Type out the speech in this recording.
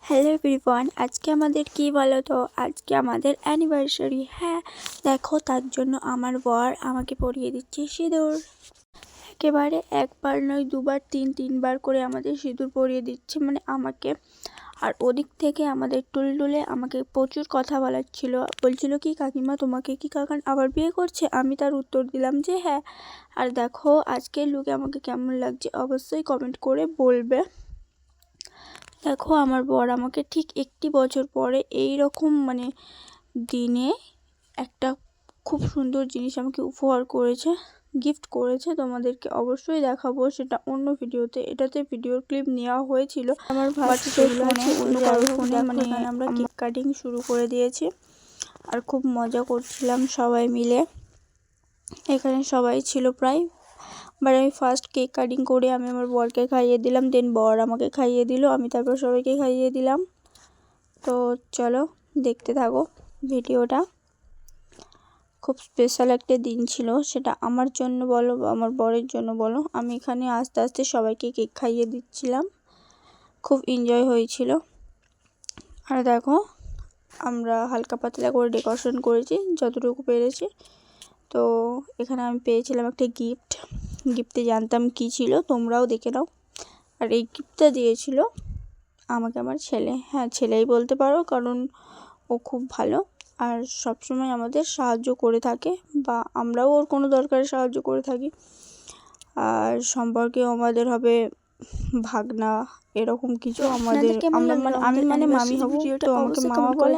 Hello everyone, আজকে আমাদের কি বলো তো, আজকে আমাদের অ্যানিভার্সারি। হ্যাঁ দেখো, তার জন্য আমার বর আমাকে পরিয়ে দিচ্ছে সিঁদুর। একেবারে একবার নয়, দুবার, তিনবার করে আমাদের সিঁদুর পরিয়ে দিচ্ছে, মানে আমাকে। আর ওদিক থেকে আমাদের টুলটুলে আমাকে প্রচুর কথা বলার ছিল, বলছিল কি কাকিমা তোমাকে কি কাকান আবার বিয়ে করছে? আমি তার উত্তর দিলাম যে হ্যাঁ। আর দেখো আজকের লুকে আমাকে কেমন লাগছে অবশ্যই কমেন্ট করে বলবে। দেখো আমার বর আমাকে ঠিক 1 বছর পরে এই রকম দিনে একটা খুব সুন্দর জিনিস আমাকে উপহার করেছে, গিফট করেছে। তোমাদেরকে অবশ্যই দেখাবো সেটা অন্য ভিডিওতে। এটাতে ভিডিওর ক্লিপ নেওয়া হয়েছিল আমার হোয়াটসঅ্যাপ ফোনে, অন্য কারোর ফোনে। আমরা কেক কাটিং শুরু করে দিয়েছি আর খুব মজা করছিলাম সবাই মিলে। এখানে সবাই ছিল প্রায়। আমি ফার্স্ট কেক কাটিং করে আমি আমার বরকে খাইয়ে দিলাম, দেন বর আমাকে খাইয়ে দিল, আমি তারপর সবাইকে খাইয়ে দিলাম। তো চলো দেখতে থাকো ভিডিওটা। খুব স্পেশাল একটা দিন ছিল, সেটা আমার জন্য বলো বা আমার বরের জন্য বলো। আমি এখানে আস্তে আস্তে সবাইকে কেক খাইয়ে দিচ্ছিলাম, খুব এনজয় হয়েছিল। আর দেখো আমরা হালকা পাতলা করে ডেকোরেশন করেছি যতটুকু পেরেছি। তো এখানে আমি পেয়েছিলাম একটা গিফটে জানতাম কি ছিল, তোমরাও দেখে নাও। আর এই গিফটটা দিয়েছিল আমাকে আমার ছেলে। হ্যাঁ, ছেলেই বলতে পারো, কারণ ও খুব ভালো আর সবসময় আমাদের সাহায্য করে থাকে, বা আমরাও ওর কোনো দরকারে সাহায্য করে থাকি। আর সম্পর্কেও আমাদের হবে ভাগনা, এরকম কিছু। আমি মামি হব, তো আমাকে মামা বলে।